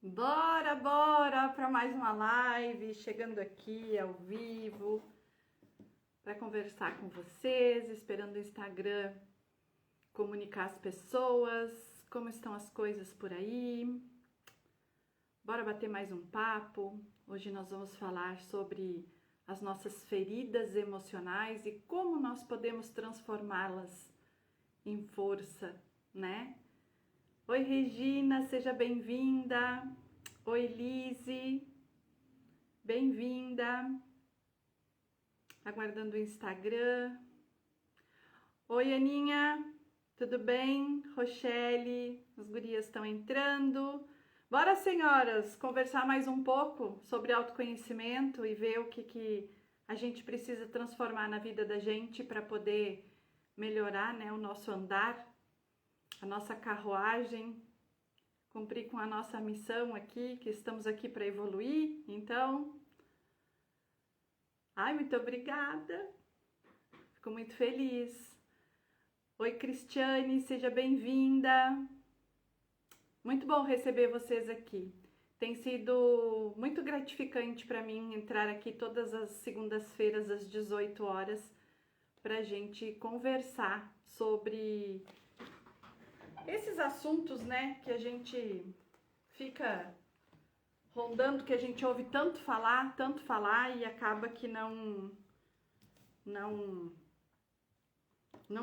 Bora, bora para mais uma live, chegando aqui ao vivo para conversar com vocês, esperando o Instagram comunicar as pessoas, como estão as coisas por aí. Bora bater mais um papo. Hoje nós vamos falar sobre as nossas feridas emocionais e como nós podemos transformá-las em força, né? Oi, Regina, seja bem-vinda. Oi, Lise, bem-vinda. Aguardando o Instagram. Oi, Aninha, tudo bem? Rochelle, as gurias estão entrando. Bora, senhoras, conversar mais um pouco sobre autoconhecimento e ver o que a gente precisa transformar na vida da gente para poder melhorar, né, o nosso andar, a nossa carruagem, cumprir com a nossa missão aqui, que estamos aqui para evoluir. Então, muito obrigada, fico muito feliz. Oi, Cristiane, seja bem-vinda. Muito bom receber vocês aqui. Tem sido muito gratificante para mim entrar aqui todas as segundas-feiras às 18 horas para a gente conversar sobre esses assuntos, né, que a gente fica rondando, que a gente ouve tanto falar e acaba que não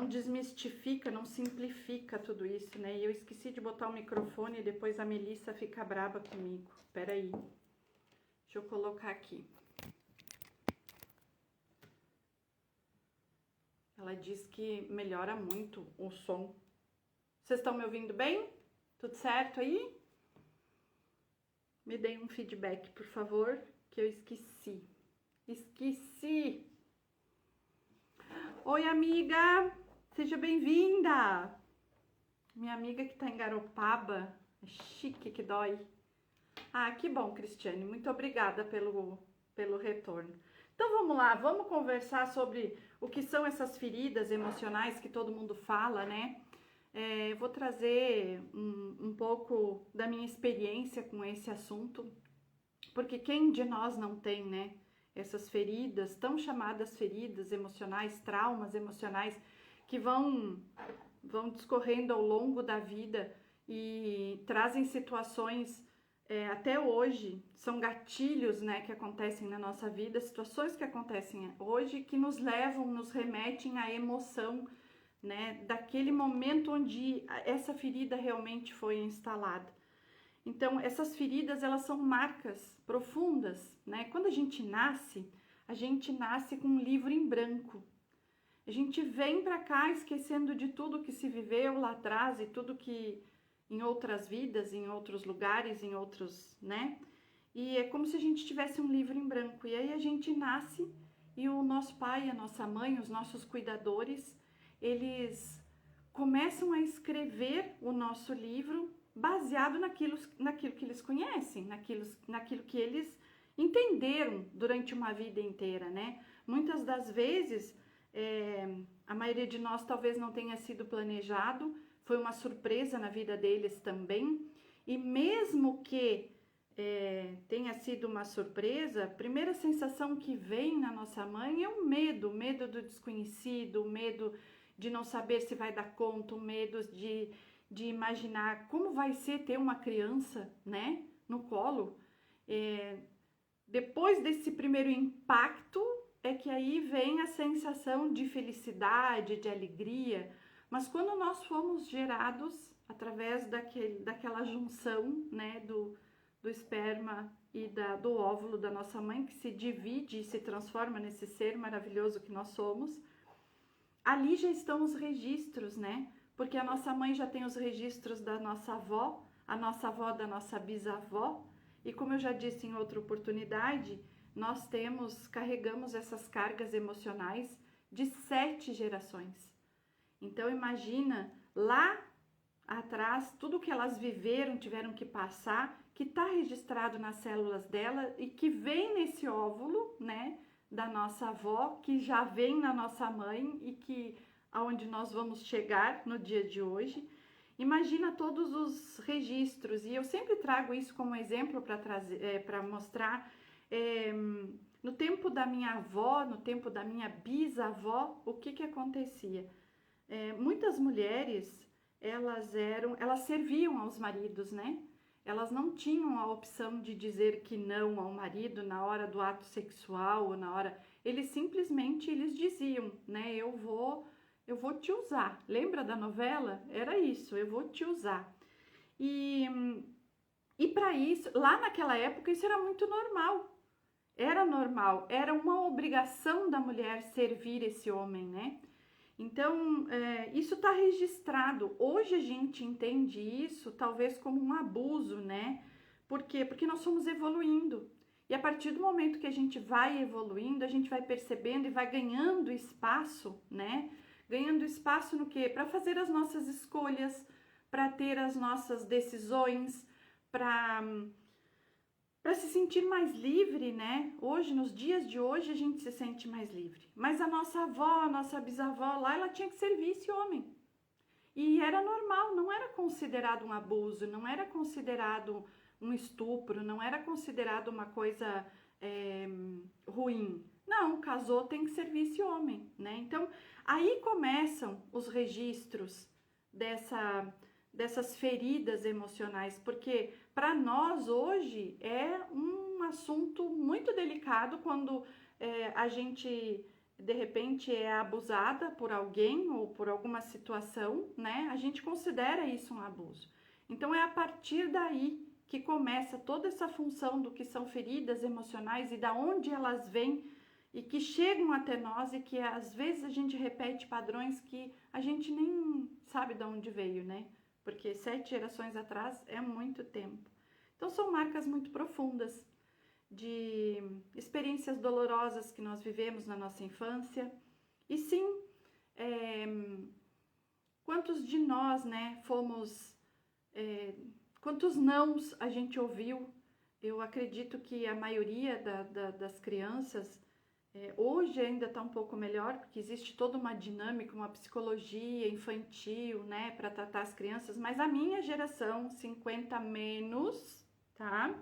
desmistifica, não simplifica tudo isso, né? E eu esqueci de botar o microfone e depois a Melissa fica braba comigo. Espera aí. Deixa eu colocar aqui. Ela diz que melhora muito o som. Vocês estão me ouvindo bem? Tudo certo aí? Me deem um feedback, por favor, que eu esqueci. Oi, amiga! Seja bem-vinda! Minha amiga que tá em Garopaba. É chique que dói. Que bom, Cristiane. Muito obrigada pelo retorno. Então, vamos lá. Vamos conversar sobre o que são essas feridas emocionais que todo mundo fala, né? Vou trazer um pouco da minha experiência com esse assunto, porque quem de nós não tem, né, essas feridas, tão chamadas feridas emocionais, traumas emocionais, que vão discorrendo ao longo da vida e trazem situações, até hoje, são gatilhos, né, que acontecem na nossa vida, situações que acontecem hoje que nos levam, nos remetem à emoção, né, daquele momento onde essa ferida realmente foi instalada. Então, essas feridas, elas são marcas profundas, né? Quando a gente nasce com um livro em branco. A gente vem para cá esquecendo de tudo que se viveu lá atrás e tudo que em outras vidas, em outros lugares, em outros, né? E é como se a gente tivesse um livro em branco. E aí a gente nasce e o nosso pai, a nossa mãe, os nossos cuidadores, eles começam a escrever o nosso livro baseado naquilo que eles conhecem, naquilo que eles entenderam durante uma vida inteira, né? Muitas das vezes, a maioria de nós talvez não tenha sido planejado, foi uma surpresa na vida deles também, e mesmo que tenha sido uma surpresa, a primeira sensação que vem na nossa mãe é o medo do desconhecido, o medo de não saber se vai dar conta, o medo de imaginar como vai ser ter uma criança, né, no colo. Depois desse primeiro impacto, é que aí vem a sensação de felicidade, de alegria, mas quando nós fomos gerados através daquela junção, né, do esperma e do óvulo da nossa mãe, que se divide e se transforma nesse ser maravilhoso que nós somos, ali já estão os registros, né? Porque a nossa mãe já tem os registros da nossa avó, a nossa avó da nossa bisavó, e como eu já disse em outra oportunidade, nós carregamos essas cargas emocionais de 7 gerações. Então imagina lá atrás tudo que elas viveram, tiveram que passar, que está registrado nas células dela e que vem nesse óvulo, né, da nossa avó, que já vem na nossa mãe e que aonde nós vamos chegar no dia de hoje. Imagina todos os registros, e eu sempre trago isso como exemplo para trazer, para mostrar, no tempo da minha avó, no tempo da minha bisavó, o que acontecia? Muitas mulheres, elas serviam aos maridos, né? Elas não tinham a opção de dizer que não ao marido na hora do ato sexual ou na hora, eles diziam, né? Eu vou te usar. Lembra da novela? Era isso, eu vou te usar. E para isso, lá naquela época, isso era muito normal. Era normal, era uma obrigação da mulher servir esse homem, né? Então, isso está registrado. Hoje a gente entende isso talvez como um abuso, né? Por quê? Porque nós somos evoluindo. E a partir do momento que a gente vai evoluindo, a gente vai percebendo e vai ganhando espaço, né? Ganhando espaço no quê? Para fazer as nossas escolhas, para ter as nossas decisões, para se sentir mais livre, né? Hoje, nos dias de hoje, a gente se sente mais livre. Mas a nossa avó, a nossa bisavó lá, ela tinha que servir esse homem. E era normal, não era considerado um abuso, não era considerado um estupro, não era considerado uma coisa ruim. Não, casou, tem que servir esse homem, né? Então, aí começam os registros dessas feridas emocionais, porque para nós hoje é um assunto muito delicado quando a gente de repente é abusada por alguém ou por alguma situação, né? A gente considera isso um abuso. Então é a partir daí que começa toda essa função do que são feridas emocionais e da onde elas vêm e que chegam até nós e que às vezes a gente repete padrões que a gente nem sabe de onde veio, né? Porque 7 gerações atrás é muito tempo. Então são marcas muito profundas de experiências dolorosas que nós vivemos na nossa infância. E sim, quantos de nós, né, quantos nãos a gente ouviu? Eu acredito que a maioria das crianças hoje ainda está um pouco melhor, porque existe toda uma dinâmica, uma psicologia infantil, né, para tratar as crianças, mas a minha geração, 50 menos, tá?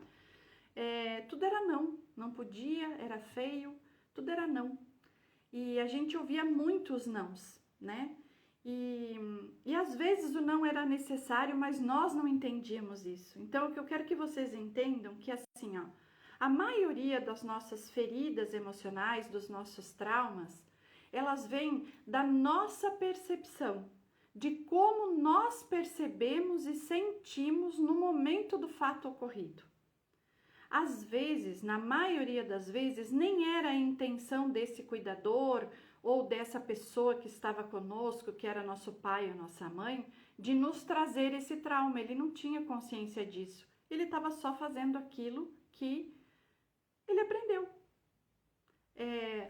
Tudo era não podia, era feio, tudo era não. E a gente ouvia muitos nãos, né? E às vezes o não era necessário, mas nós não entendíamos isso. Então, o que eu quero que vocês entendam que assim, ó, a maioria das nossas feridas emocionais, dos nossos traumas, elas vêm da nossa percepção, de como nós percebemos e sentimos no momento do fato ocorrido. Às vezes, na maioria das vezes, nem era a intenção desse cuidador ou dessa pessoa que estava conosco, que era nosso pai ou nossa mãe, de nos trazer esse trauma. Ele não tinha consciência disso. Ele estava só fazendo aquilo que ele aprendeu.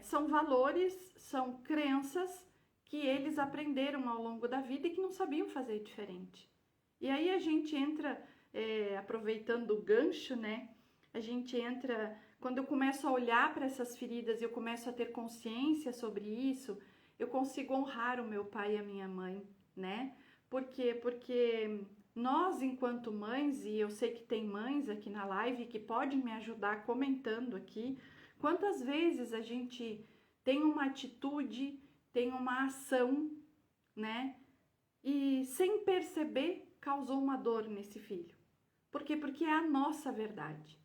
São valores, são crenças que eles aprenderam ao longo da vida e que não sabiam fazer diferente. E aí a gente entra, aproveitando o gancho, né? A gente entra, quando eu começo a olhar para essas feridas e eu começo a ter consciência sobre isso, eu consigo honrar o meu pai e a minha mãe, né? Por quê? Porque nós, enquanto mães, e eu sei que tem mães aqui na live que podem me ajudar comentando aqui, quantas vezes a gente tem uma atitude, tem uma ação, né? E sem perceber, causou uma dor nesse filho. Por quê? Porque é a nossa verdade.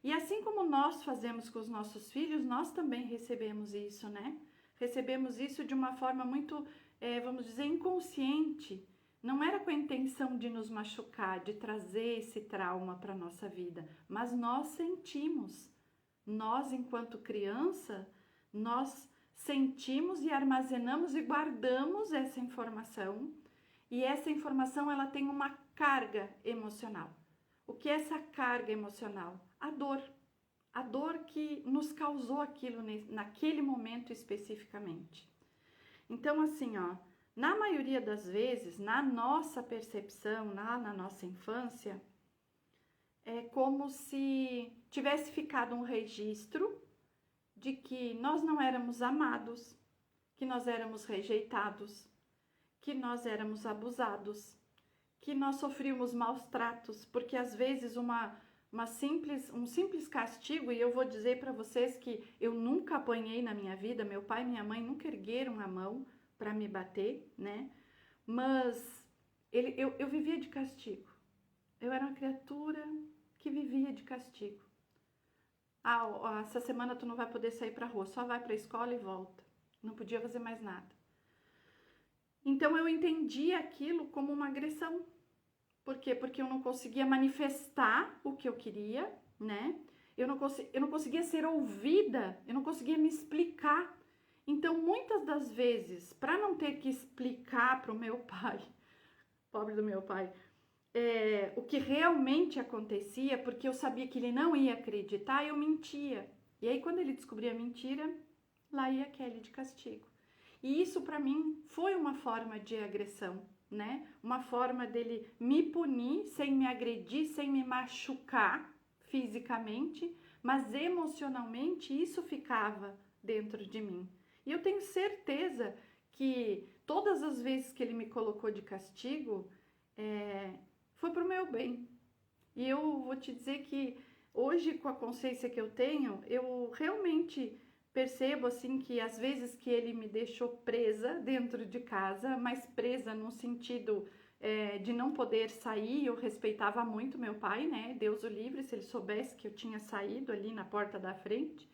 E assim como nós fazemos com os nossos filhos, nós também recebemos isso, né? Recebemos isso de uma forma muito, vamos dizer, inconsciente. Não era com a intenção de nos machucar, de trazer esse trauma para a nossa vida, mas nós sentimos. Nós, enquanto criança, nós sentimos e armazenamos e guardamos essa informação. E essa informação, ela tem uma carga emocional. O que é essa carga emocional? A dor que nos causou aquilo naquele momento especificamente. Então, assim, ó, na maioria das vezes, na nossa percepção, na nossa infância, é como se tivesse ficado um registro de que nós não éramos amados, que nós éramos rejeitados, que nós éramos abusados, que nós sofríamos maus tratos, porque às vezes um simples castigo, e eu vou dizer para vocês que eu nunca apanhei na minha vida, meu pai e minha mãe nunca ergueram a mão para me bater, né? Mas eu vivia de castigo. Eu era uma criatura que vivia de castigo. Essa semana tu não vai poder sair para a rua, só vai para a escola e volta. Não podia fazer mais nada. Então eu entendi aquilo como uma agressão. Por quê? Porque eu não conseguia manifestar o que eu queria, né? Eu não conseguia ser ouvida, eu não conseguia me explicar. Então, muitas das vezes, para não ter que explicar para o meu pai, pobre do meu pai, o que realmente acontecia, porque eu sabia que ele não ia acreditar, eu mentia. E aí, quando ele descobria a mentira, lá ia a Kelly de castigo. E isso, para mim, foi uma forma de agressão, né? Uma forma dele me punir sem me agredir, sem me machucar fisicamente, mas emocionalmente isso ficava dentro de mim. E eu tenho certeza que todas as vezes que ele me colocou de castigo, foi pro meu bem. E eu vou te dizer que hoje, com a consciência que eu tenho, eu realmente percebo assim que às vezes que ele me deixou presa dentro de casa, mas presa no sentido de não poder sair. Eu respeitava muito meu pai, né? Deus o livre, se ele soubesse que eu tinha saído ali na porta da frente.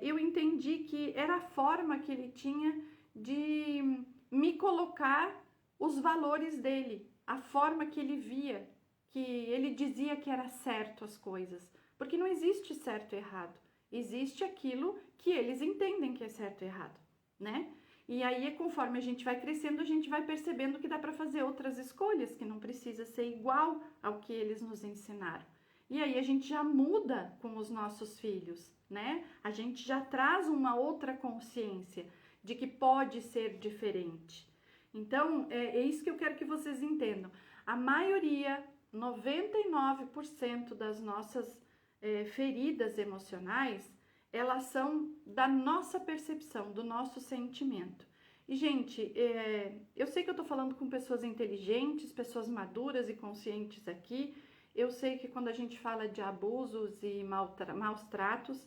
Eu entendi que era a forma que ele tinha de me colocar os valores dele, a forma que ele via, que ele dizia que era certo as coisas, porque não existe certo e errado, existe aquilo que eles entendem que é certo e errado, né? E aí, conforme a gente vai crescendo, a gente vai percebendo que dá para fazer outras escolhas, que não precisa ser igual ao que eles nos ensinaram. E aí a gente já muda com os nossos filhos, né? A gente já traz uma outra consciência de que pode ser diferente. Então, é isso que eu quero que vocês entendam. A maioria, 99% das nossas feridas emocionais, elas são da nossa percepção, do nosso sentimento. E, gente, eu sei que eu tô falando com pessoas inteligentes, pessoas maduras e conscientes aqui. Eu sei que quando a gente fala de abusos e maus tratos,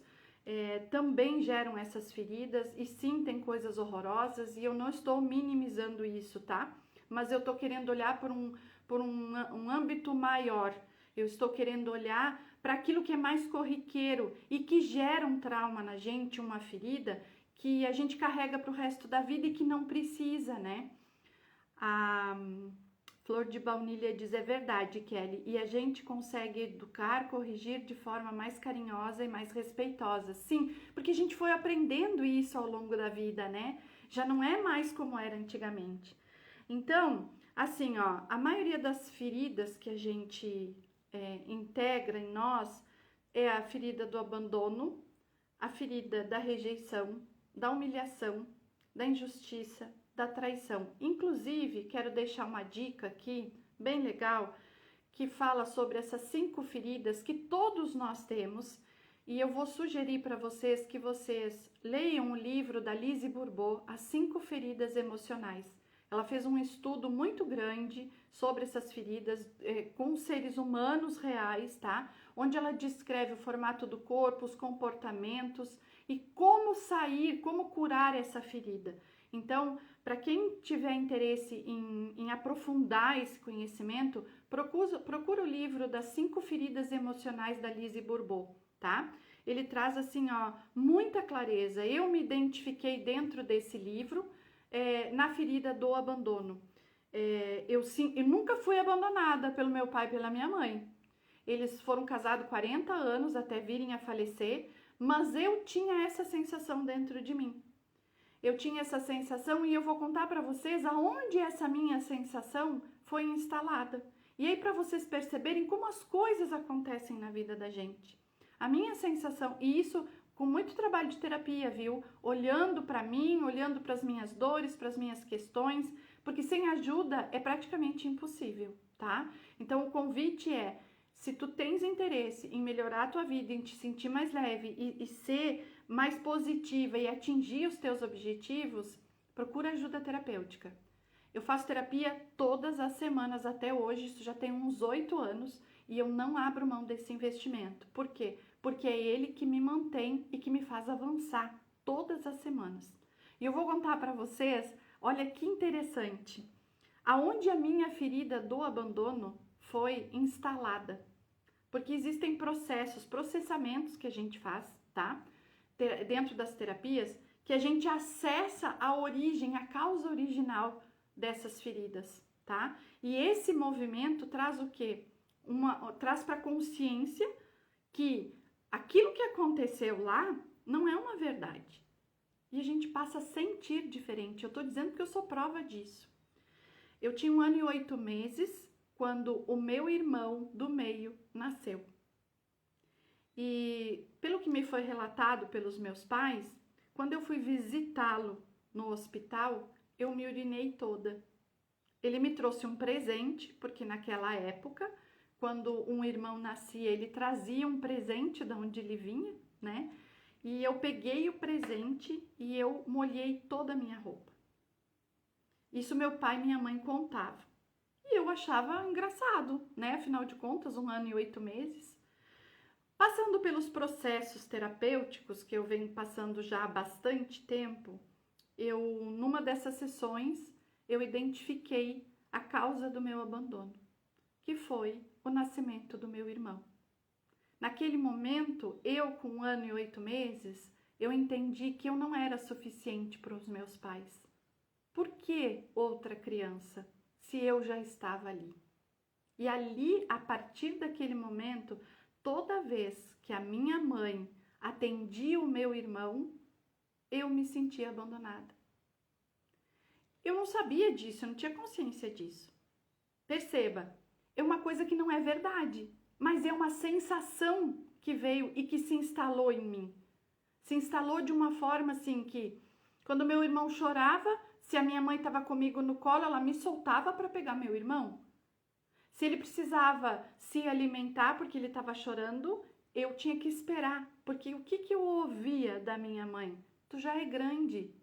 também geram essas feridas, e sim, tem coisas horrorosas, e eu não estou minimizando isso, tá? Mas eu estou querendo olhar por um âmbito maior. Eu estou querendo olhar para aquilo que é mais corriqueiro e que gera um trauma na gente, uma ferida, que a gente carrega para o resto da vida e que não precisa, né? A Flor de Baunilha diz: é verdade, Kelly, e a gente consegue educar, corrigir de forma mais carinhosa e mais respeitosa. Sim, porque a gente foi aprendendo isso ao longo da vida, né? Já não é mais como era antigamente. Então, assim, ó, a maioria das feridas que a gente integra em nós é a ferida do abandono, a ferida da rejeição, da humilhação, da injustiça, da traição. Inclusive, quero deixar uma dica aqui, bem legal, que fala sobre essas 5 feridas que todos nós temos, e eu vou sugerir para vocês que vocês leiam o livro da Lise Bourbeau, As 5 Feridas Emocionais. Ela fez um estudo muito grande sobre essas feridas com seres humanos reais, tá? Onde ela descreve o formato do corpo, os comportamentos e como sair, como curar essa ferida. Então, para quem tiver interesse em aprofundar esse conhecimento, procura o livro das 5 feridas emocionais da Lise Bourbeau, tá? Ele traz, assim, ó, muita clareza. Eu me identifiquei dentro desse livro, na ferida do abandono. Eu nunca fui abandonada pelo meu pai e pela minha mãe. Eles foram casados 40 anos até virem a falecer, mas eu tinha essa sensação dentro de mim. Eu tinha essa sensação e eu vou contar para vocês aonde essa minha sensação foi instalada. E aí, para vocês perceberem como as coisas acontecem na vida da gente. A minha sensação, e isso com muito trabalho de terapia, viu? Olhando para mim, olhando para as minhas dores, para as minhas questões, porque sem ajuda é praticamente impossível, tá? Então, o convite é: se tu tens interesse em melhorar a tua vida, em te sentir mais leve e ser mais positiva e atingir os teus objetivos, procura ajuda terapêutica. Eu faço terapia todas as semanas até hoje, isso já tem uns 8 anos, e eu não abro mão desse investimento. Por quê? Porque é ele que me mantém e que me faz avançar todas as semanas. E eu vou contar para vocês, olha que interessante, aonde a minha ferida do abandono foi instalada. Porque existem processamentos que a gente faz, tá? Dentro das terapias, que a gente acessa a origem, a causa original dessas feridas, tá? E esse movimento traz o quê? Traz para consciência que aquilo que aconteceu lá não é uma verdade. E a gente passa a sentir diferente. Eu tô dizendo que eu sou prova disso. Eu tinha 1 ano e 8 meses quando o meu irmão do meio nasceu. E pelo que me foi relatado pelos meus pais, quando eu fui visitá-lo no hospital, eu me urinei toda. Ele me trouxe um presente, porque naquela época, quando um irmão nascia, ele trazia um presente de onde ele vinha, né? E eu peguei o presente e eu molhei toda a minha roupa. Isso meu pai e minha mãe contavam. E eu achava engraçado, né? Afinal de contas, 1 ano e 8 meses. Passando pelos processos terapêuticos que eu venho passando já há bastante tempo, numa dessas sessões, eu identifiquei a causa do meu abandono, que foi o nascimento do meu irmão. Naquele momento, eu com 1 ano e 8 meses, eu entendi que eu não era suficiente para os meus pais. Por que outra criança, se eu já estava ali? E ali, a partir daquele momento, toda vez que a minha mãe atendia o meu irmão, eu me sentia abandonada. Eu não sabia disso, eu não tinha consciência disso. Perceba, é uma coisa que não é verdade, mas é uma sensação que veio e que se instalou em mim. Se instalou de uma forma assim que, quando meu irmão chorava, se a minha mãe estava comigo no colo, ela me soltava para pegar meu irmão. Se ele precisava se alimentar porque ele estava chorando, eu tinha que esperar. Porque o que eu ouvia da minha mãe? Tu já é grande,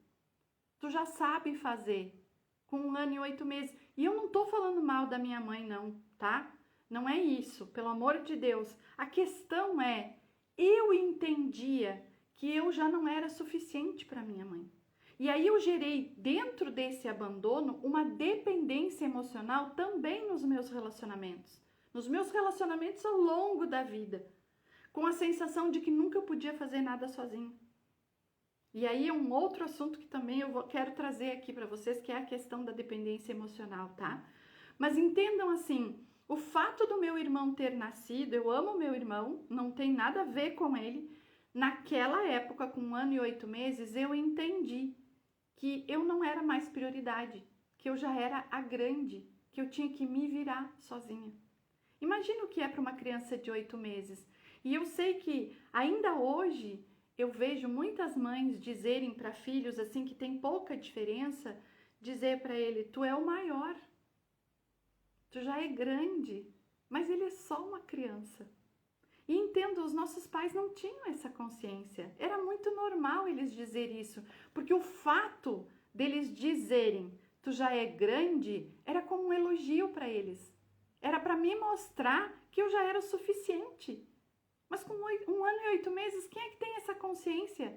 tu já sabe fazer, com 1 ano e 8 meses. E eu não estou falando mal da minha mãe não, tá? Não é isso, pelo amor de Deus. A questão é, eu entendia que eu já não era suficiente para minha mãe. E aí eu gerei dentro desse abandono uma dependência emocional também nos meus relacionamentos. Nos meus relacionamentos ao longo da vida. Com a sensação de que nunca eu podia fazer nada sozinho. E aí é um outro assunto que também quero trazer aqui para vocês, que é a questão da dependência emocional, tá? Mas entendam assim, o fato do meu irmão ter nascido, eu amo meu irmão, não tem nada a ver com ele. Naquela época, com 1 ano e 8 meses, eu entendi que eu não era mais prioridade, que eu já era a grande, que eu tinha que me virar sozinha. Imagina o que é para uma criança de 8 meses. E eu sei que ainda hoje eu vejo muitas mães dizerem para filhos assim que tem pouca diferença, dizer para ele, tu é o maior, tu já é grande, mas ele é só uma criança. E entendo, os nossos pais não tinham essa consciência. Era muito normal eles dizerem isso, porque o fato deles dizerem tu já é grande era como um elogio para eles. Era para me mostrar que eu já era o suficiente. Mas com 1 ano e 8 meses, quem é que tem essa consciência?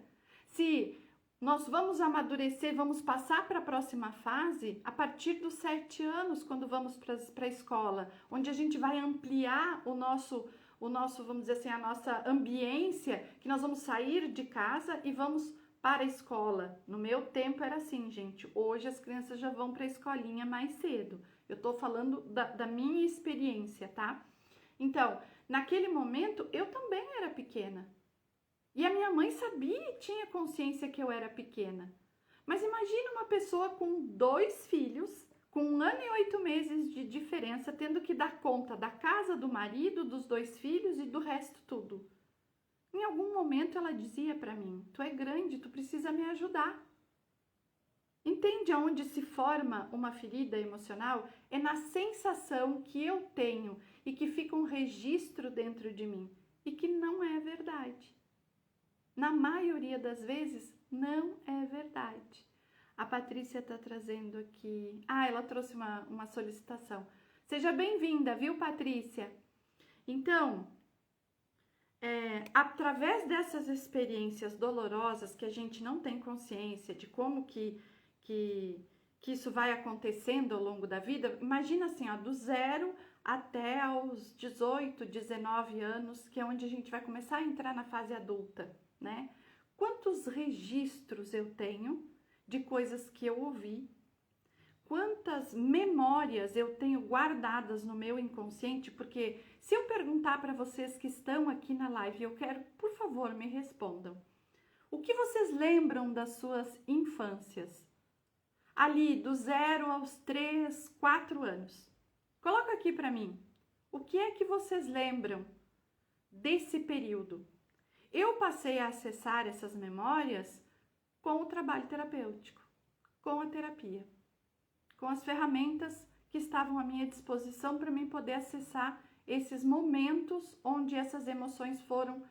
Se nós vamos amadurecer, vamos passar para a próxima fase a partir dos 7 anos, quando vamos para a escola, onde a gente vai ampliar o nosso, vamos dizer assim, a nossa ambiência, que nós vamos sair de casa e vamos para a escola. No meu tempo era assim, gente. Hoje as crianças já vão para a escolinha mais cedo. Eu tô falando da minha experiência, tá? Então, naquele momento, eu também era pequena. E a minha mãe sabia e tinha consciência que eu era pequena. Mas imagina uma pessoa com 2 filhos, com 1 ano e 8 meses de diferença, tendo que dar conta da casa, do marido, dos 2 filhos e do resto tudo. Em algum momento ela dizia para mim, tu é grande, tu precisa me ajudar. Entende aonde se forma uma ferida emocional? É na sensação que eu tenho e que fica um registro dentro de mim e que não é verdade. Na maioria das vezes, não é verdade. A Patrícia está trazendo aqui... Ah, ela trouxe uma solicitação. Seja bem-vinda, viu, Patrícia? Então, através dessas experiências dolorosas que a gente não tem consciência de como que isso vai acontecendo ao longo da vida, imagina assim, ó, do 0 até aos 18, 19 anos, que é onde a gente vai começar a entrar na fase adulta, né? Quantos registros eu tenho de coisas que eu ouvi? Quantas memórias eu tenho guardadas no meu inconsciente? Porque se eu perguntar para vocês que estão aqui na live, eu quero, por favor, me respondam. O que vocês lembram das suas infâncias? Ali, do 0 aos 3, 4 anos. Coloca aqui para mim. O que é que vocês lembram desse período? Eu passei a acessar essas memórias com o trabalho terapêutico, com a terapia, com as ferramentas que estavam à minha disposição para mim poder acessar esses momentos onde essas emoções foram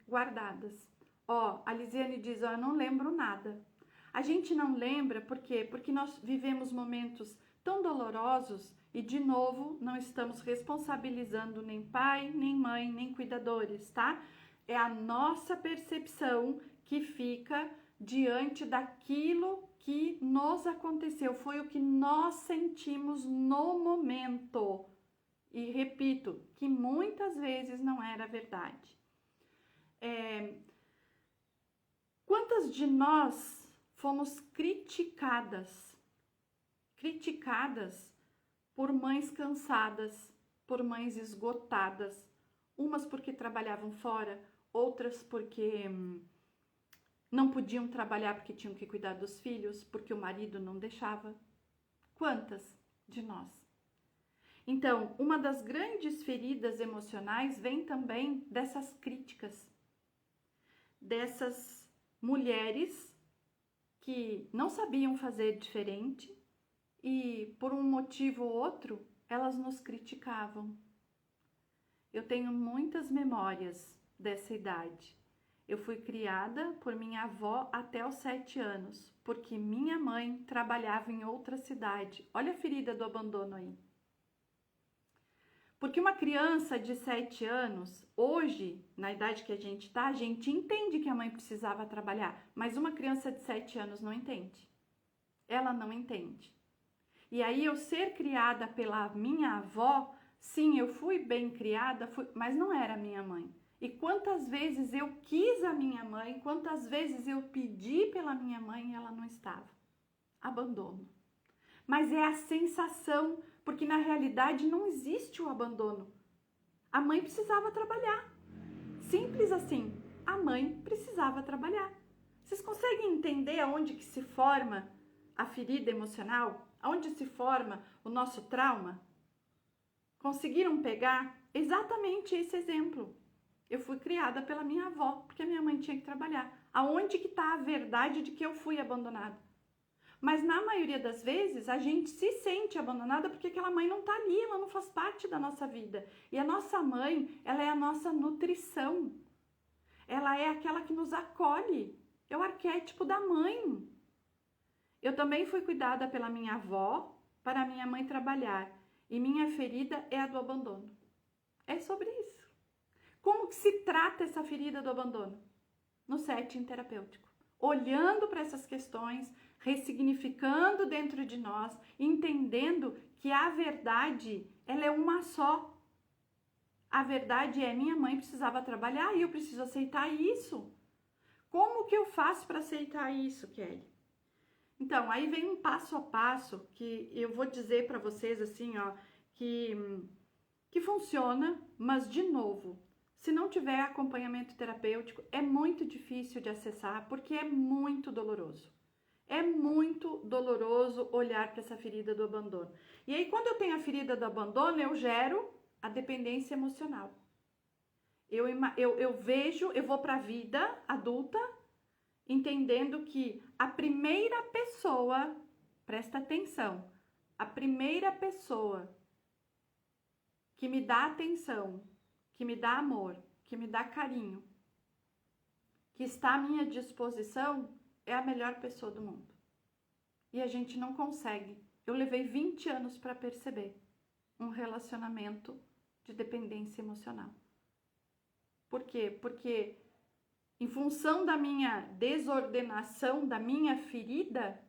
guardadas. Ó, a Lisiane diz, ó, eu não lembro nada. A gente não lembra, por quê? Porque nós vivemos momentos tão dolorosos e, de novo, não estamos responsabilizando nem pai, nem mãe, nem cuidadores, tá? É a nossa percepção que fica diante daquilo que nos aconteceu, foi o que nós sentimos no momento. E repito, que muitas vezes não era verdade. Quantas de nós fomos criticadas por mães cansadas, por mães esgotadas, umas porque trabalhavam fora, outras porque não podiam trabalhar porque tinham que cuidar dos filhos, porque o marido não deixava. Quantas de nós? Então, uma das grandes feridas emocionais vem também dessas críticas, dessas mulheres que não sabiam fazer diferente e, por um motivo ou outro, elas nos criticavam. Eu tenho muitas memórias dessa idade. Eu fui criada por minha avó até os 7 anos, porque minha mãe trabalhava em outra cidade. Olha a ferida do abandono aí. Porque uma criança de 7 anos, hoje, na idade que a gente tá, a gente entende que a mãe precisava trabalhar, mas uma criança de 7 anos não entende. Ela não entende. E aí, eu ser criada pela minha avó, sim, eu fui bem criada, mas não era minha mãe. E quantas vezes eu quis a minha mãe, quantas vezes eu pedi pela minha mãe e ela não estava. Abandono. Mas é a sensação, porque na realidade não existe o abandono. A mãe precisava trabalhar. Simples assim, a mãe precisava trabalhar. Vocês conseguem entender aonde que se forma a ferida emocional? Aonde se forma o nosso trauma? Conseguiram pegar exatamente esse exemplo? Eu fui criada pela minha avó, porque a minha mãe tinha que trabalhar. Aonde que está a verdade de que eu fui abandonada? Mas na maioria das vezes, a gente se sente abandonada porque aquela mãe não está ali, ela não faz parte da nossa vida. E a nossa mãe, ela é a nossa nutrição. Ela é aquela que nos acolhe. É o arquétipo da mãe. Eu também fui cuidada pela minha avó para minha mãe trabalhar. E minha ferida é a do abandono. É sobre isso. Como que se trata essa ferida do abandono? No setting terapêutico. Olhando para essas questões, ressignificando dentro de nós, entendendo que a verdade, ela é uma só. A verdade é, minha mãe precisava trabalhar e eu preciso aceitar isso. Como que eu faço para aceitar isso, Kelly? Então, aí vem um passo a passo que eu vou dizer para vocês assim, ó, que funciona, mas de novo, se não tiver acompanhamento terapêutico, é muito difícil de acessar porque é muito doloroso. É muito doloroso olhar para essa ferida do abandono. E aí, quando eu tenho a ferida do abandono, eu gero a dependência emocional. Eu vejo, eu vou para a vida adulta, entendendo que a primeira pessoa, presta atenção, a primeira pessoa que me dá atenção, que me dá amor, que me dá carinho, que está à minha disposição, é a melhor pessoa do mundo. e a gente não consegue. Eu levei 20 anos para perceber um relacionamento de dependência emocional. Por quê? Porque em função da minha desordenação, da minha ferida,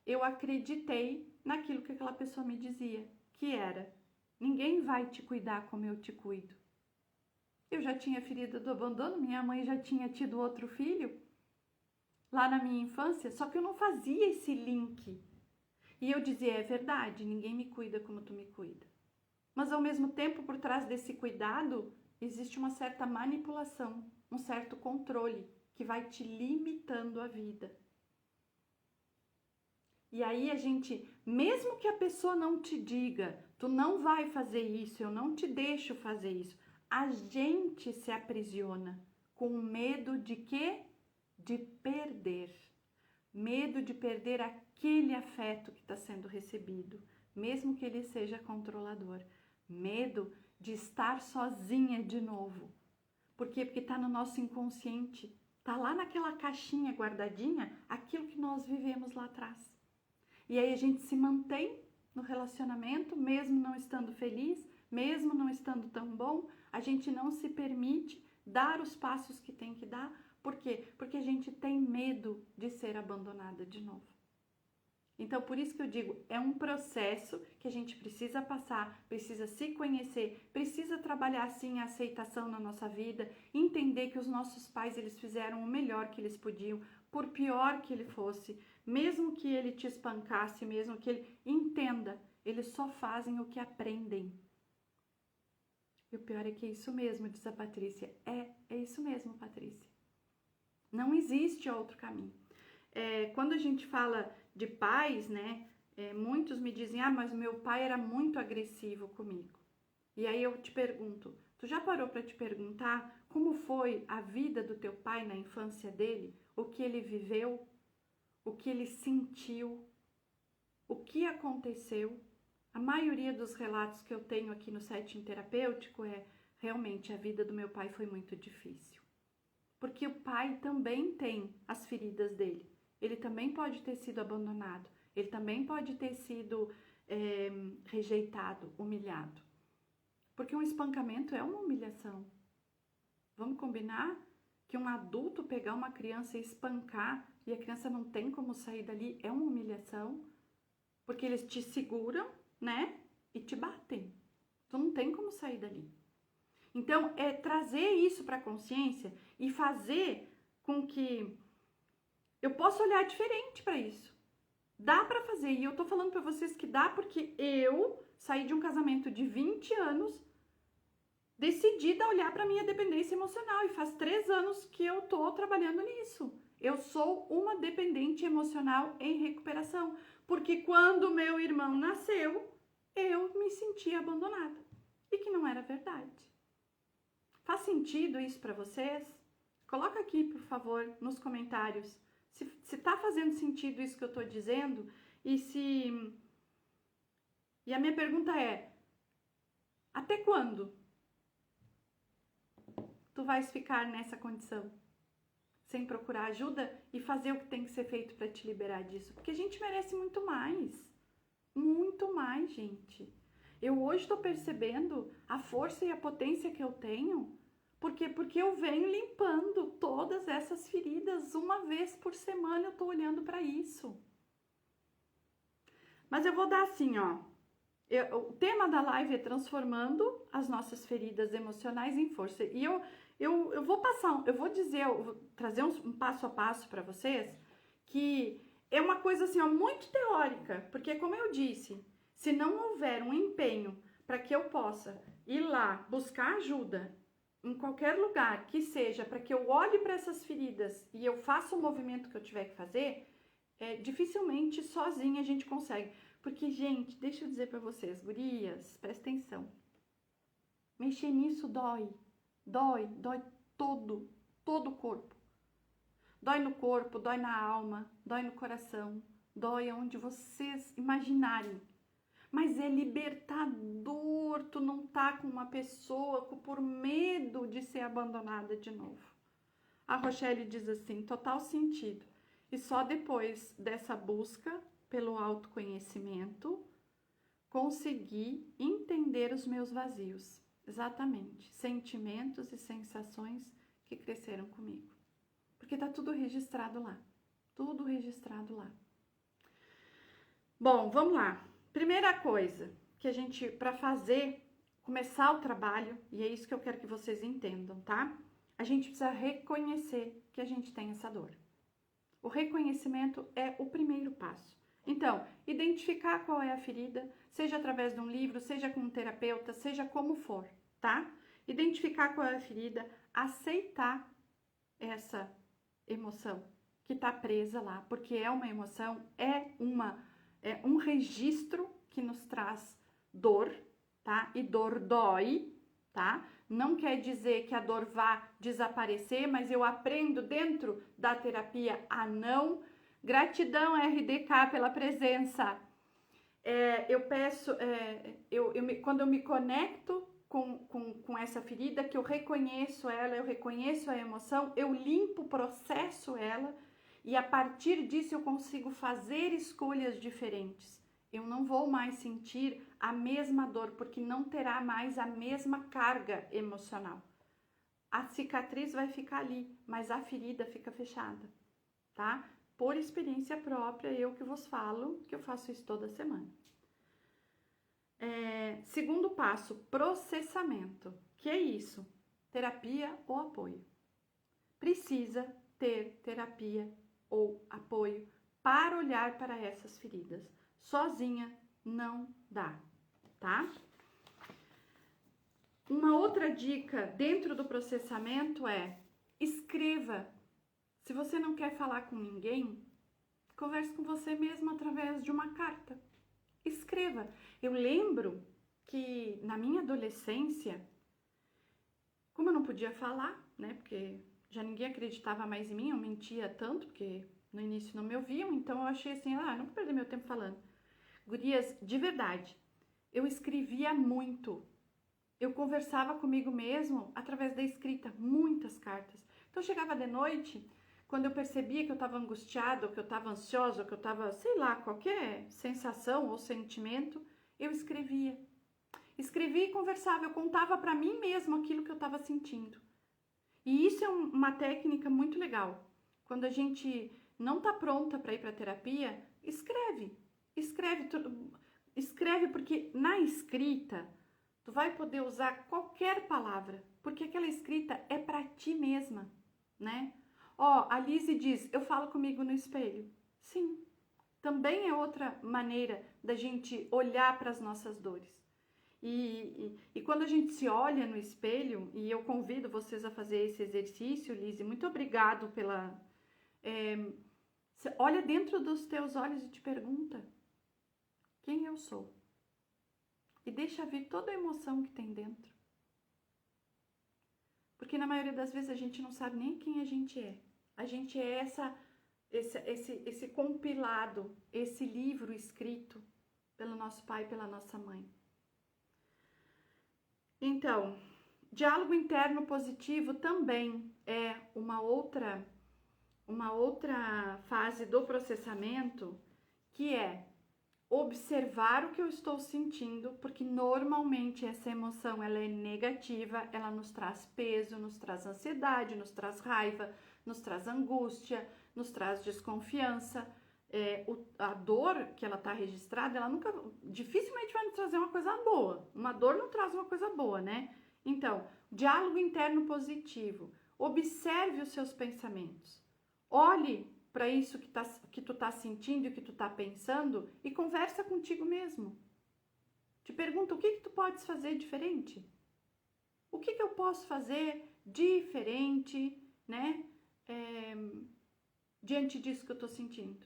eu acreditei naquilo que aquela pessoa me dizia, que era: ninguém vai te cuidar como eu te cuido. Eu já tinha ferida do abandono, minha mãe já tinha tido outro filho lá na minha infância, só que eu não fazia esse link. E eu dizia: é verdade, ninguém me cuida como tu me cuida. Mas ao mesmo tempo, por trás desse cuidado, existe uma certa manipulação, um certo controle que vai te limitando a vida. E aí a gente, mesmo que a pessoa não te diga, tu não vai fazer isso, eu não te deixo fazer isso, a gente se aprisiona com medo de quê? De perder. Medo de perder aquele afeto que está sendo recebido, mesmo que ele seja controlador. Medo de estar sozinha de novo. Por quê? Porque está no nosso inconsciente. Está lá naquela caixinha guardadinha, aquilo que nós vivemos lá atrás. E aí a gente se mantém no relacionamento, mesmo não estando feliz, mesmo não estando tão bom, a gente não se permite dar os passos que tem que dar. Por quê? Porque a gente tem medo de ser abandonada de novo. Então, por isso que eu digo, é um processo que a gente precisa passar, precisa se conhecer, precisa trabalhar, sim, a aceitação na nossa vida, entender que os nossos pais, eles fizeram o melhor que eles podiam, por pior que ele fosse, mesmo que ele te espancasse, mesmo que ele entenda, eles só fazem o que aprendem. E o pior é que é isso mesmo, diz a Patrícia. É isso mesmo, Patrícia. Não existe outro caminho. Quando a gente fala de pais, né, muitos me dizem: ah, mas meu pai era muito agressivo comigo. E aí eu te pergunto, tu já parou para te perguntar como foi a vida do teu pai na infância dele? O que ele viveu? O que ele sentiu? O que aconteceu? A maioria dos relatos que eu tenho aqui no setting terapêutico realmente a vida do meu pai foi muito difícil. Porque o pai também tem as feridas dele. Ele também pode ter sido abandonado. Ele também pode ter sido rejeitado, humilhado. Porque um espancamento é uma humilhação. Vamos combinar que um adulto pegar uma criança e espancar e a criança não tem como sair dali é uma humilhação. Porque eles te seguram, né? E te batem. Tu não tem como sair dali. Então, é trazer isso para a consciência e fazer com que eu possa olhar diferente para isso. Dá para fazer, e eu tô falando para vocês que dá porque eu saí de um casamento de 20 anos decidida a olhar para minha dependência emocional e faz 3 anos que eu tô trabalhando nisso. Eu sou uma dependente emocional em recuperação, porque quando meu irmão nasceu, eu me senti abandonada e que não era verdade. Faz sentido isso para vocês? Coloca aqui, por favor, nos comentários se tá fazendo sentido isso que eu tô dizendo e a minha pergunta é: até quando tu vais ficar nessa condição? Sem procurar ajuda e fazer o que tem que ser feito para te liberar disso? Porque a gente merece muito mais. Muito mais, gente. Eu hoje estou percebendo a força e a potência que eu tenho. Por quê? Porque eu venho limpando todas essas feridas. Uma vez por semana eu tô olhando para isso. Mas eu vou dar assim, ó. O tema da live é transformando as nossas feridas emocionais em força. E eu vou passar, eu vou trazer um passo a passo para vocês, que é uma coisa assim, ó, muito teórica. Porque como eu disse, se não houver um empenho para que eu possa ir lá buscar ajuda em qualquer lugar que seja, para que eu olhe para essas feridas e eu faça o movimento que eu tiver que fazer, dificilmente sozinha a gente consegue. Porque, gente, deixa eu dizer para vocês, gurias, presta atenção. Mexer nisso dói. Dói todo o corpo. Dói no corpo, dói na alma, dói no coração, dói onde vocês imaginarem. Mas é libertador, tu não tá com uma pessoa por medo de ser abandonada de novo. A Rochelle diz assim, total sentido. e só depois dessa busca pelo autoconhecimento consegui entender os meus vazios. Exatamente, sentimentos e sensações que cresceram comigo. Porque tá tudo registrado lá. Tudo registrado lá. Bom, vamos lá. Primeira coisa que a gente, para fazer, começar o trabalho, e é isso que eu quero que vocês entendam, tá? A gente precisa reconhecer que a gente tem essa dor. O reconhecimento é o primeiro passo. Então, identificar qual é a ferida, seja através de um livro, seja com um terapeuta, seja como for, tá? Identificar qual é a ferida, aceitar essa emoção que está presa lá, porque é uma emoção, é um registro que nos traz dor, tá? E dor dói, tá? Não quer dizer que a dor vá desaparecer, mas eu aprendo dentro da terapia a não. Gratidão, RDK, pela presença. Eu peço, quando eu me conecto com essa ferida, que eu reconheço ela, eu reconheço a emoção, eu limpo, processo ela, e a partir disso eu consigo fazer escolhas diferentes. Eu não vou mais sentir a mesma dor, porque não terá mais a mesma carga emocional. A cicatriz vai ficar ali, mas a ferida fica fechada, tá? Por experiência própria, eu que vos falo, que eu faço isso toda semana. Segundo passo, processamento. Que é isso? Terapia ou apoio. Precisa ter terapia ou apoio para olhar para essas feridas. Sozinha não dá, tá? Uma outra dica dentro do processamento é escreva. Se você não quer falar com ninguém, converse com você mesmo através de uma carta. Escreva. Eu lembro que na minha adolescência, como eu não podia falar, né? Porque já ninguém acreditava mais em mim, eu mentia tanto, porque no início não me ouviam, então eu achei assim, não vou perder meu tempo falando. Gurias, de verdade, eu escrevia muito. Eu conversava comigo mesmo através da escrita, muitas cartas. Então chegava de noite, quando eu percebia que eu estava angustiada, ou que eu estava ansiosa, ou que eu estava, sei lá, qualquer sensação ou sentimento, eu escrevia. Escrevia e conversava, eu contava para mim mesmo aquilo que eu estava sentindo. E isso é uma técnica muito legal. Quando a gente não está pronta para ir para terapia, escreve. Escreve porque na escrita tu vai poder usar qualquer palavra, porque aquela escrita é para ti mesma, né? A Lise diz, eu falo comigo no espelho. Sim, também é outra maneira da gente olhar para as nossas dores. E quando a gente se olha no espelho, e eu convido vocês a fazer esse exercício, Lise, muito obrigado pela... olha dentro dos teus olhos e te pergunta, quem eu sou? E deixa vir toda a emoção que tem dentro. Porque na maioria das vezes a gente não sabe nem quem a gente é. A gente é esse compilado, esse livro escrito pelo nosso pai e pela nossa mãe. Então, diálogo interno positivo também é uma outra fase do processamento, que é observar o que eu estou sentindo, porque normalmente essa emoção ela é negativa, ela nos traz peso, nos traz ansiedade, nos traz raiva, nos traz angústia, nos traz desconfiança. A dor que ela está registrada, ela nunca, dificilmente vai nos trazer uma coisa boa. Uma dor não traz uma coisa boa, né? Então, diálogo interno positivo. Observe os seus pensamentos. Olhe para isso que tu tá sentindo e que tu tá pensando e conversa contigo mesmo. Te pergunta o que tu podes fazer diferente? O que eu posso fazer diferente, né? Diante disso que eu tô sentindo.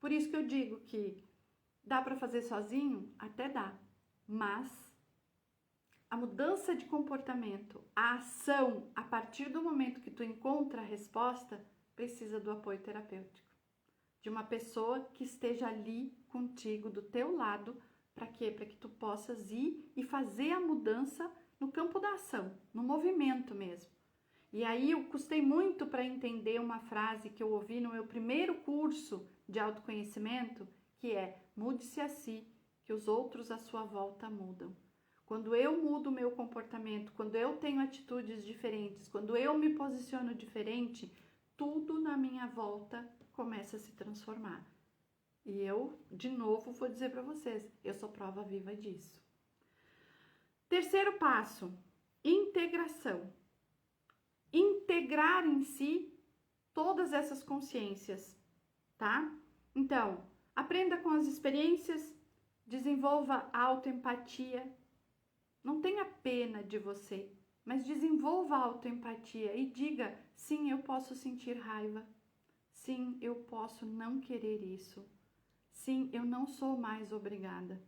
Por isso que eu digo que dá para fazer sozinho? Até dá. Mas a mudança de comportamento, a ação, a partir do momento que tu encontra a resposta, precisa do apoio terapêutico. De uma pessoa que esteja ali contigo, do teu lado, para quê? Para que tu possas ir e fazer a mudança no campo da ação, no movimento mesmo. E aí eu custei muito para entender uma frase que eu ouvi no meu primeiro curso de autoconhecimento, que é: mude-se a si, que os outros à sua volta mudam. Quando eu mudo o meu comportamento, quando eu tenho atitudes diferentes, quando eu me posiciono diferente, tudo na minha volta começa a se transformar. E eu, de novo, vou dizer para vocês, eu sou prova viva disso. Terceiro passo, integração. Integrar em si todas essas consciências, tá? Então, aprenda com as experiências, desenvolva a autoempatia. Não tenha pena de você, mas desenvolva a autoempatia e diga: sim, eu posso sentir raiva. Sim, eu posso não querer isso. Sim, eu não sou mais obrigada.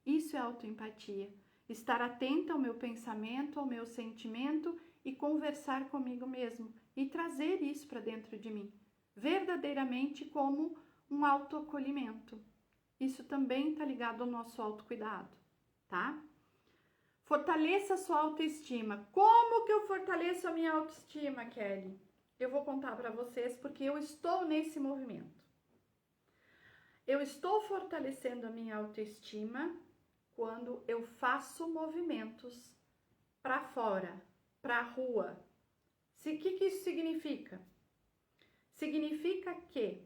Isso é autoempatia. Estar atenta ao meu pensamento, ao meu sentimento e conversar comigo mesmo e trazer isso para dentro de mim, verdadeiramente como um autoacolhimento. Isso também está ligado ao nosso autocuidado, tá? Fortaleça a sua autoestima. Como que eu fortaleço a minha autoestima, Kelly? Eu vou contar para vocês porque eu estou nesse movimento. Eu estou fortalecendo a minha autoestima quando eu faço movimentos para fora, para a rua. O que isso significa? Significa que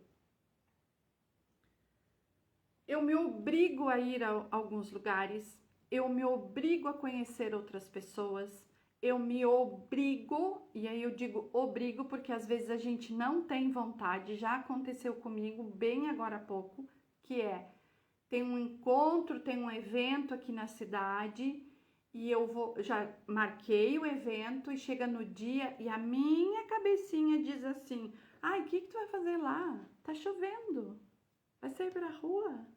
eu me obrigo a ir a alguns lugares, eu me obrigo a conhecer outras pessoas, eu me obrigo, e aí eu digo obrigo porque às vezes a gente não tem vontade, já aconteceu comigo bem agora há pouco, que é, tem um encontro, tem um evento aqui na cidade e já marquei o evento e chega no dia e a minha cabecinha diz assim: ai, o que tu vai fazer lá? Tá chovendo, vai sair pra rua?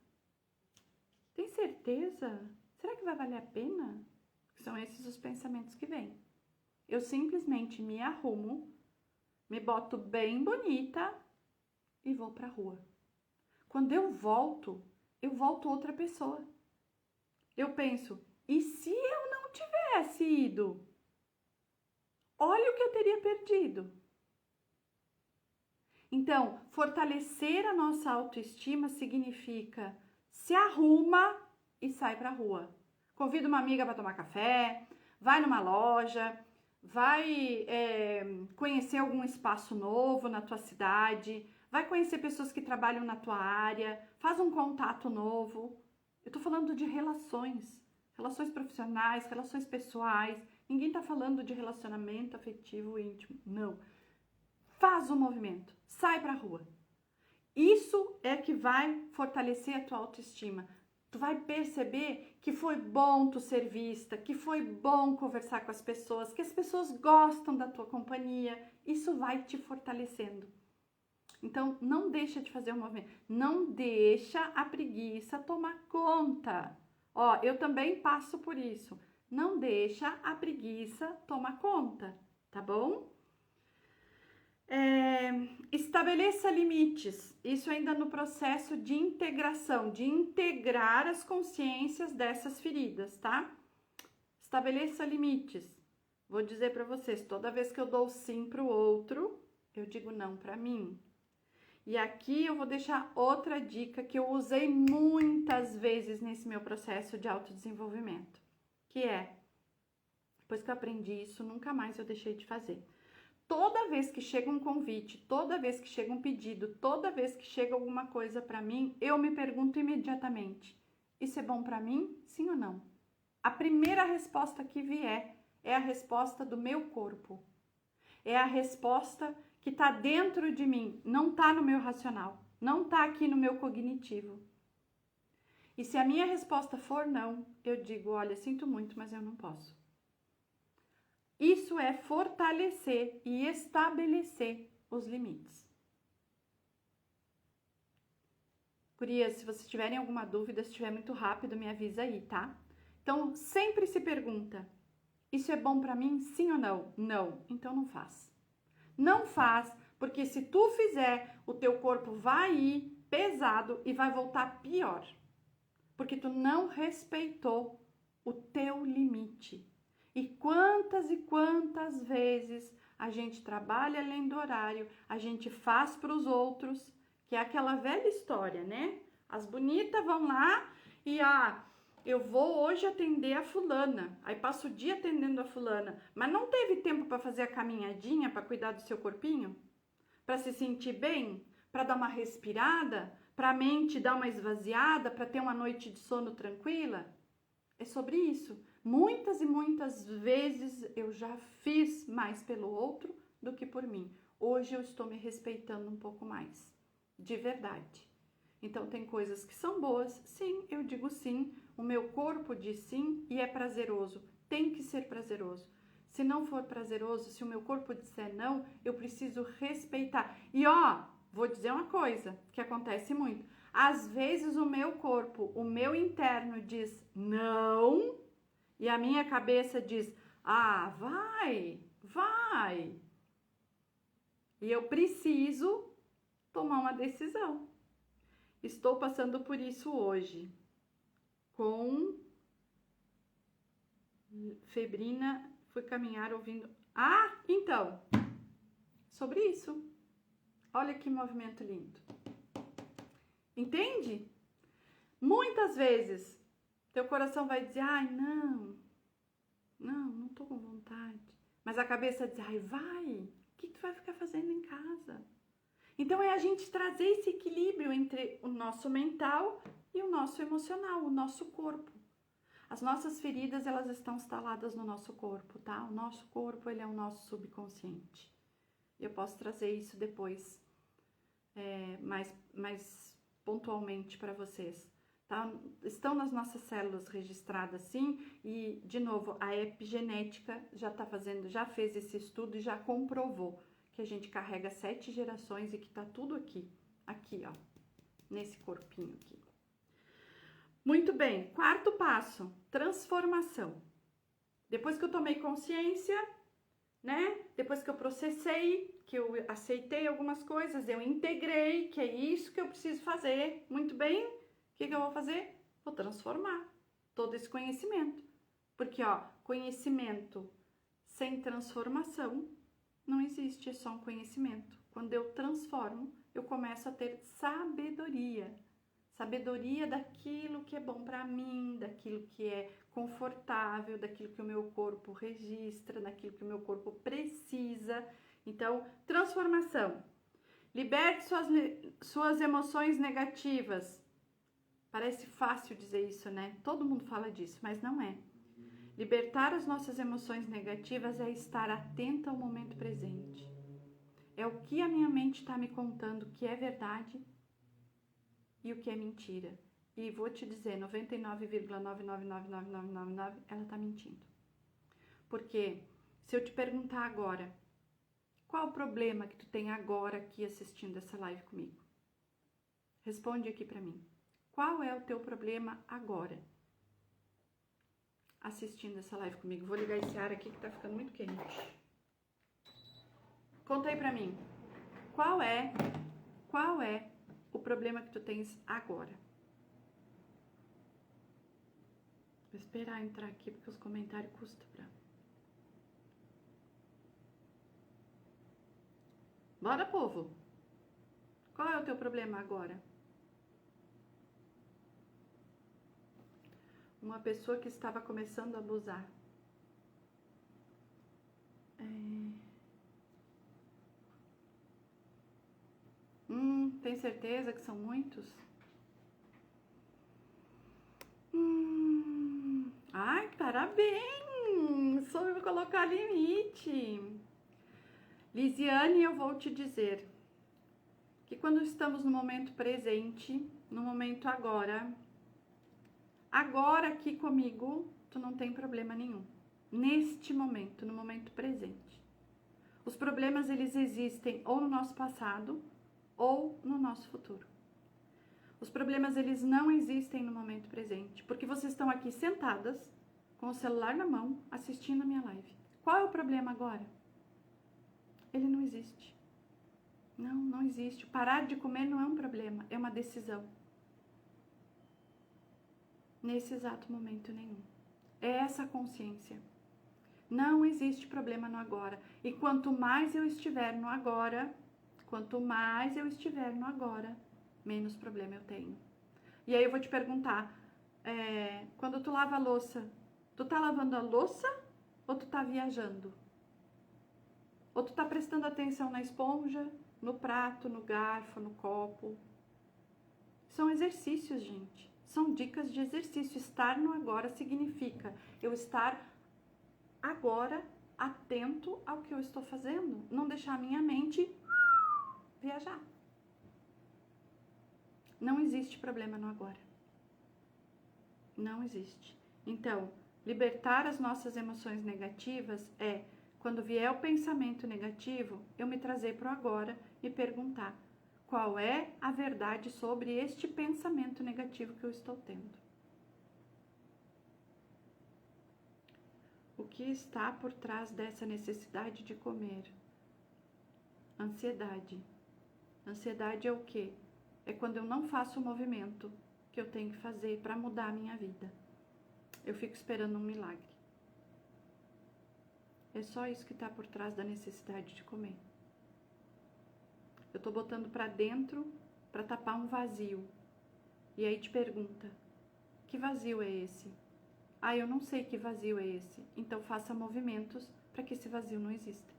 Tem certeza? Será que vai valer a pena? São esses os pensamentos que vêm. Eu simplesmente me arrumo, me boto bem bonita e vou pra rua. Quando eu volto outra pessoa. Eu penso, e se eu não tivesse ido? Olha o que eu teria perdido. Então, fortalecer a nossa autoestima significa se arruma e sai pra rua. Convida uma amiga para tomar café, vai numa loja, vai conhecer algum espaço novo na tua cidade, vai conhecer pessoas que trabalham na tua área, faz um contato novo. Eu tô falando de relações profissionais, relações pessoais. Ninguém tá falando de relacionamento afetivo íntimo, não. Faz o movimento, sai pra rua. Isso é que vai fortalecer a tua autoestima. Tu vai perceber que foi bom tu ser vista, que foi bom conversar com as pessoas, que as pessoas gostam da tua companhia. Isso vai te fortalecendo. Então, não deixa de fazer um movimento. Não deixa a preguiça tomar conta. Ó, eu também passo por isso. Não deixa a preguiça tomar conta, tá bom? Estabeleça limites. Isso ainda no processo de integração, de integrar as consciências dessas feridas, tá? Estabeleça limites. Vou dizer para vocês, toda vez que eu dou sim para o outro, eu digo não para mim. E aqui eu vou deixar outra dica que eu usei muitas vezes nesse meu processo de autodesenvolvimento, que é, depois que eu aprendi isso, nunca mais eu deixei de fazer. Toda vez que chega um convite, toda vez que chega um pedido, toda vez que chega alguma coisa para mim, eu me pergunto imediatamente: isso é bom para mim? Sim ou não? A primeira resposta que vier é a resposta do meu corpo. É a resposta que está dentro de mim, não está no meu racional, não está aqui no meu cognitivo. E se a minha resposta for não, eu digo: olha, sinto muito, mas eu não posso. Isso é fortalecer e estabelecer os limites. Gurias, se vocês tiverem alguma dúvida, se estiver muito rápido, me avisa aí, tá? Então, sempre se pergunta: isso é bom pra mim? Sim ou não? Não. Então não faz. Não faz, porque se tu fizer, o teu corpo vai ir pesado e vai voltar pior. Porque tu não respeitou o teu limite. E quantas vezes a gente trabalha além do horário, a gente faz para os outros, que é aquela velha história, né? As bonitas vão lá e eu vou hoje atender a fulana, aí passo o dia atendendo a fulana, mas não teve tempo para fazer a caminhadinha, para cuidar do seu corpinho? Para se sentir bem? Para dar uma respirada? Para a mente dar uma esvaziada? Para ter uma noite de sono tranquila? É sobre isso. Muitas e muitas vezes eu já fiz mais pelo outro do que por mim. Hoje eu estou me respeitando um pouco mais, de verdade. Então tem coisas que são boas, sim, eu digo sim, o meu corpo diz sim e é prazeroso, tem que ser prazeroso. Se não for prazeroso, se o meu corpo disser não, eu preciso respeitar. E vou dizer uma coisa que acontece muito. Às vezes o meu corpo, o meu interno diz não e a minha cabeça diz, vai. E eu preciso tomar uma decisão. Estou passando por isso hoje, com febrina, fui caminhar ouvindo... Então, sobre isso. Olha que movimento lindo. Entende? Muitas vezes, teu coração vai dizer, não tô com vontade. Mas a cabeça diz, vai, o que tu vai ficar fazendo em casa? Então, é a gente trazer esse equilíbrio entre o nosso mental e o nosso emocional, o nosso corpo. As nossas feridas, elas estão instaladas no nosso corpo, tá? O nosso corpo, ele é o nosso subconsciente. Eu posso trazer isso depois, mais pontualmente para vocês, tá? Estão nas nossas células registradas, sim, e, de novo, a epigenética já fez esse estudo e já comprovou que a gente carrega 7 gerações e que tá tudo aqui, nesse corpinho aqui. Muito bem, quarto passo, transformação. Depois que eu tomei consciência, né? Depois que eu processei, que eu aceitei algumas coisas, eu integrei, que é isso que eu preciso fazer. Muito bem, o que eu vou fazer? Vou transformar todo esse conhecimento. Porque, conhecimento sem transformação não existe, é só um conhecimento. Quando eu transformo, eu começo a ter sabedoria. Sabedoria daquilo que é bom para mim, daquilo que é confortável, daquilo que o meu corpo registra, daquilo que o meu corpo precisa. Então, transformação. Liberte suas emoções negativas. Parece fácil dizer isso, né? Todo mundo fala disso, mas não é. Libertar as nossas emoções negativas é estar atenta ao momento presente. É o que a minha mente está me contando que é verdade e o que é mentira. E vou te dizer, 99,999999 ela está mentindo. Porque se eu te perguntar agora, qual o problema que tu tem agora aqui assistindo essa live comigo? Responde aqui para mim. Qual é o teu problema agora? Assistindo essa live comigo. Vou ligar esse ar aqui que tá ficando muito quente. Conta aí pra mim. Qual é o problema que tu tens agora? Vou esperar entrar aqui porque os comentários custam pra... Bora, povo! Qual é o teu problema agora? Uma pessoa que estava começando a abusar. Tem certeza que são muitos? Ai, parabéns! Soube colocar limite. Lisiane, eu vou te dizer que quando estamos no momento presente, no momento agora aqui comigo, tu não tem problema nenhum. Neste momento, no momento presente. Os problemas, eles existem ou no nosso passado ou no nosso futuro. Os problemas, eles não existem no momento presente, porque vocês estão aqui sentadas, com o celular na mão, assistindo a minha live. Qual é o problema agora? Ele não existe. Não existe. Parar de comer não é um problema, é uma decisão. Nesse exato momento nenhum. É essa consciência. Não existe problema no agora. E quanto mais eu estiver no agora, menos problema eu tenho. E aí eu vou te perguntar, quando tu lava a louça, tu tá lavando a louça ou tu tá viajando? Ou tu tá prestando atenção na esponja, no prato, no garfo, no copo? São exercícios, gente. São dicas de exercício. Estar no agora significa eu estar agora atento ao que eu estou fazendo. Não deixar a minha mente viajar. Não existe problema no agora. Não existe. Então, libertar as nossas emoções negativas é, quando vier o pensamento negativo, eu me trazer para o agora e perguntar qual é a verdade sobre este pensamento negativo que eu estou tendo. O que está por trás dessa necessidade de comer? Ansiedade. Ansiedade é o quê? É quando eu não faço o movimento que eu tenho que fazer para mudar a minha vida. Eu fico esperando um milagre. É só isso que está por trás da necessidade de comer. Eu estou botando para dentro para tapar um vazio. E aí te pergunta, que vazio é esse? Ah, eu não sei que vazio é esse. Então faça movimentos para que esse vazio não exista.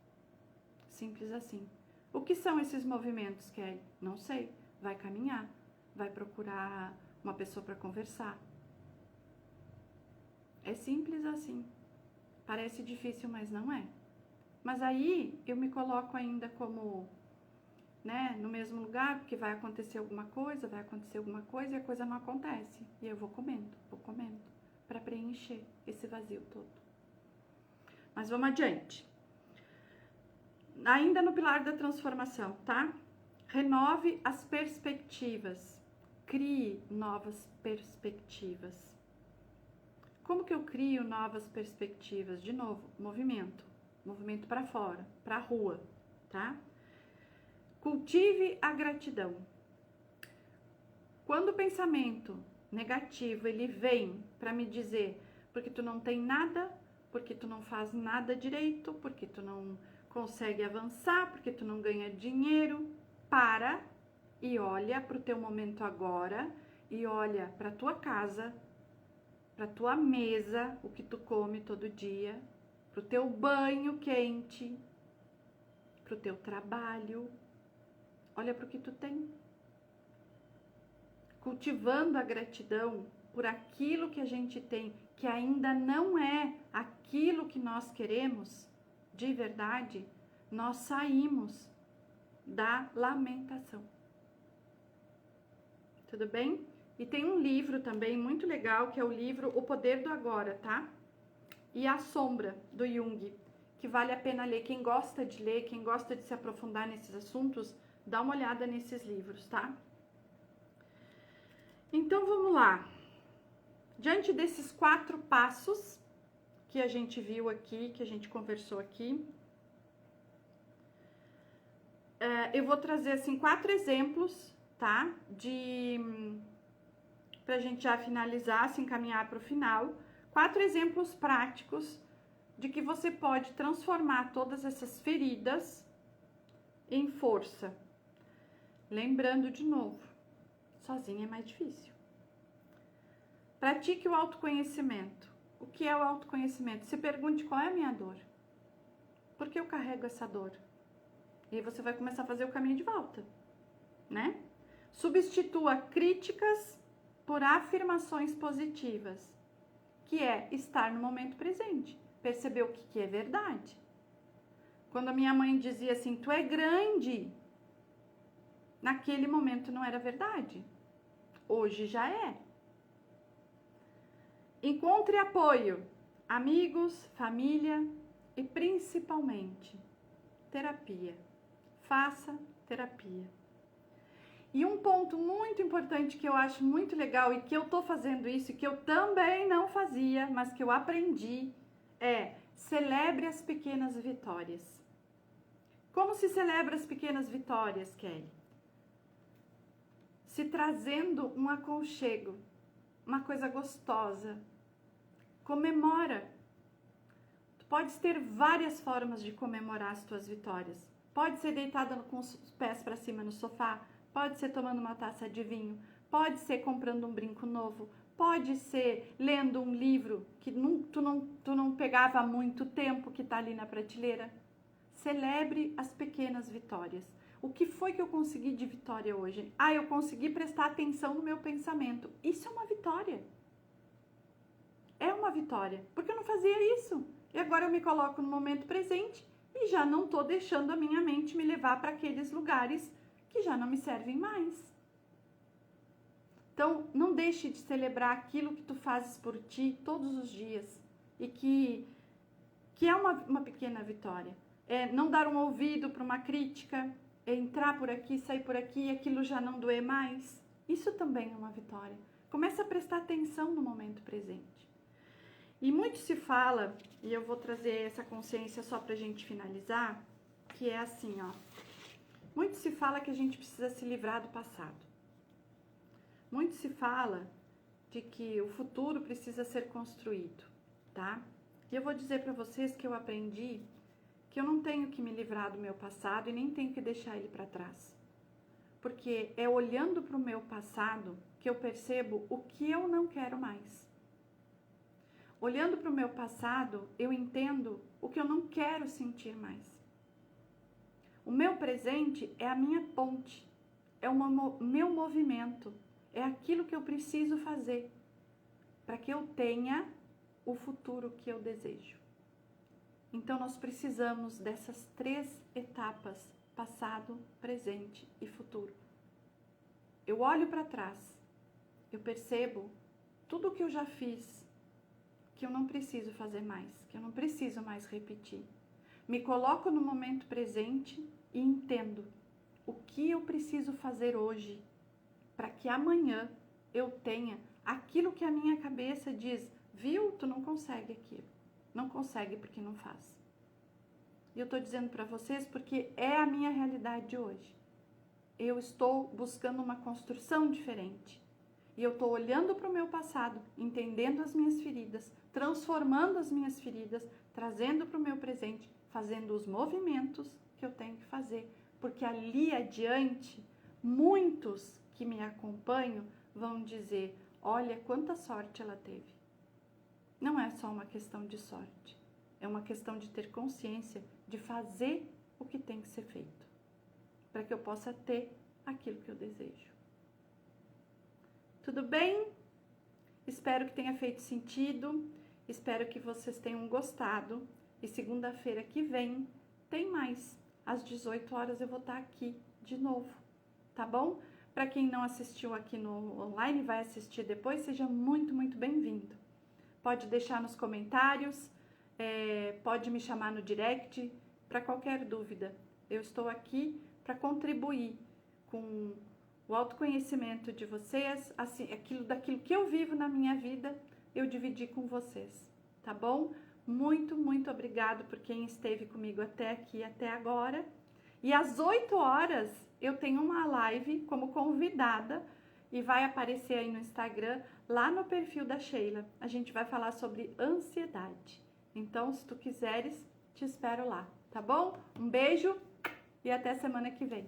Simples assim. O que são esses movimentos, Kelly? Não sei. Vai caminhar, vai procurar uma pessoa para conversar. É simples assim. Parece difícil, mas não é. Mas aí eu me coloco ainda como, no mesmo lugar, porque vai acontecer alguma coisa e a coisa não acontece. E eu vou comendo, para preencher esse vazio todo. Mas vamos adiante. Ainda no pilar da transformação, tá? Renove as perspectivas. Crie novas perspectivas. Como que eu crio novas perspectivas? De novo, movimento. Movimento para fora, para a rua, tá? Cultive a gratidão. Quando o pensamento negativo, ele vem para me dizer porque tu não tem nada, porque tu não faz nada direito, porque tu não consegue avançar, porque tu não ganha dinheiro, para e olha para o teu momento agora e olha para a tua casa, para a tua mesa, o que tu come todo dia, para o teu banho quente, para o teu trabalho. Olha para o que tu tem. Cultivando a gratidão por aquilo que a gente tem, que ainda não é aquilo que nós queremos, de verdade, nós saímos da lamentação. Tudo bem? E tem um livro também muito legal, que é o livro O Poder do Agora, tá? E A Sombra, do Jung, que vale a pena ler. Quem gosta de ler, quem gosta de se aprofundar nesses assuntos, dá uma olhada nesses livros, tá? Então, vamos lá. Diante desses 4 passos que a gente viu aqui, que a gente conversou aqui, eu vou trazer, assim, 4 exemplos, tá? Pra gente já finalizar, se encaminhar para o final. 4 exemplos práticos de que você pode transformar todas essas feridas em força. Lembrando de novo, sozinha é mais difícil. Pratique o autoconhecimento. O que é o autoconhecimento? Se pergunte qual é a minha dor. Por que eu carrego essa dor? E aí você vai começar a fazer o caminho de volta, né? Substitua críticas por afirmações positivas, que é estar no momento presente, perceber o que é verdade. Quando a minha mãe dizia assim, tu é grande, naquele momento não era verdade, hoje já é. Encontre apoio, amigos, família e principalmente terapia. Faça terapia. E um ponto muito importante que eu acho muito legal e que eu tô fazendo isso e que eu também não fazia, mas que eu aprendi, é celebre as pequenas vitórias. Como se celebra as pequenas vitórias, Kelly? Se trazendo um aconchego, uma coisa gostosa. Comemora. Tu Podes ter várias formas de comemorar as tuas vitórias. Pode ser deitada com os pés para cima no sofá, pode ser tomando uma taça de vinho, pode ser comprando um brinco novo, pode ser lendo um livro que tu não pegava há muito tempo, que está ali na prateleira. Celebre as pequenas vitórias. O que foi que eu consegui de vitória hoje? Eu consegui prestar atenção no meu pensamento. Isso é uma vitória. É uma vitória, porque eu não fazia isso. E agora eu me coloco no momento presente e já não estou deixando a minha mente me levar para aqueles lugares que já não me servem mais. Então, não deixe de celebrar aquilo que tu fazes por ti todos os dias e que é uma pequena vitória. É não dar um ouvido para uma crítica, é entrar por aqui, sair por aqui e aquilo já não doer mais. Isso também é uma vitória. Começa a prestar atenção no momento presente. E muito se fala, e eu vou trazer essa consciência só pra gente finalizar, que é assim, ó. Muito se fala que a gente precisa se livrar do passado. Muito se fala de que o futuro precisa ser construído, tá? E eu vou dizer pra vocês que eu aprendi que eu não tenho que me livrar do meu passado e nem tenho que deixar ele pra trás. Porque é olhando pro meu passado que eu percebo o que eu não quero mais. Olhando para o meu passado, eu entendo o que eu não quero sentir mais. O meu presente é a minha ponte, é o meu movimento, é aquilo que eu preciso fazer para que eu tenha o futuro que eu desejo. Então, nós precisamos dessas 3 etapas, passado, presente e futuro. Eu olho para trás, eu percebo tudo o que eu já fiz, que eu não preciso fazer mais, que eu não preciso mais repetir. Me coloco no momento presente e entendo o que eu preciso fazer hoje para que amanhã eu tenha aquilo que a minha cabeça diz, viu, tu não consegue aquilo. Não consegue porque não faz. E eu estou dizendo para vocês porque é a minha realidade de hoje. Eu estou buscando uma construção diferente. E eu estou olhando para o meu passado, entendendo as minhas feridas, transformando as minhas feridas, trazendo para o meu presente, fazendo os movimentos que eu tenho que fazer. Porque ali adiante, muitos que me acompanham vão dizer, olha quanta sorte ela teve. Não é só uma questão de sorte, é uma questão de ter consciência de fazer o que tem que ser feito, para que eu possa ter aquilo que eu desejo. Tudo bem? Espero que tenha feito sentido, espero que vocês tenham gostado e segunda-feira que vem tem mais. Às 18 horas eu vou estar aqui de novo, tá bom? Para quem não assistiu aqui no online, vai assistir depois, seja muito, muito bem-vindo. Pode deixar nos comentários, pode me chamar no direct para qualquer dúvida. Eu estou aqui para contribuir com o autoconhecimento de vocês, assim, daquilo que eu vivo na minha vida, eu dividi com vocês, tá bom? Muito, muito obrigado por quem esteve comigo até aqui, até agora. E às 8 horas eu tenho uma live como convidada e vai aparecer aí no Instagram, lá no perfil da Sheila. A gente vai falar sobre ansiedade. Então, se tu quiseres, te espero lá, tá bom? Um beijo e até semana que vem.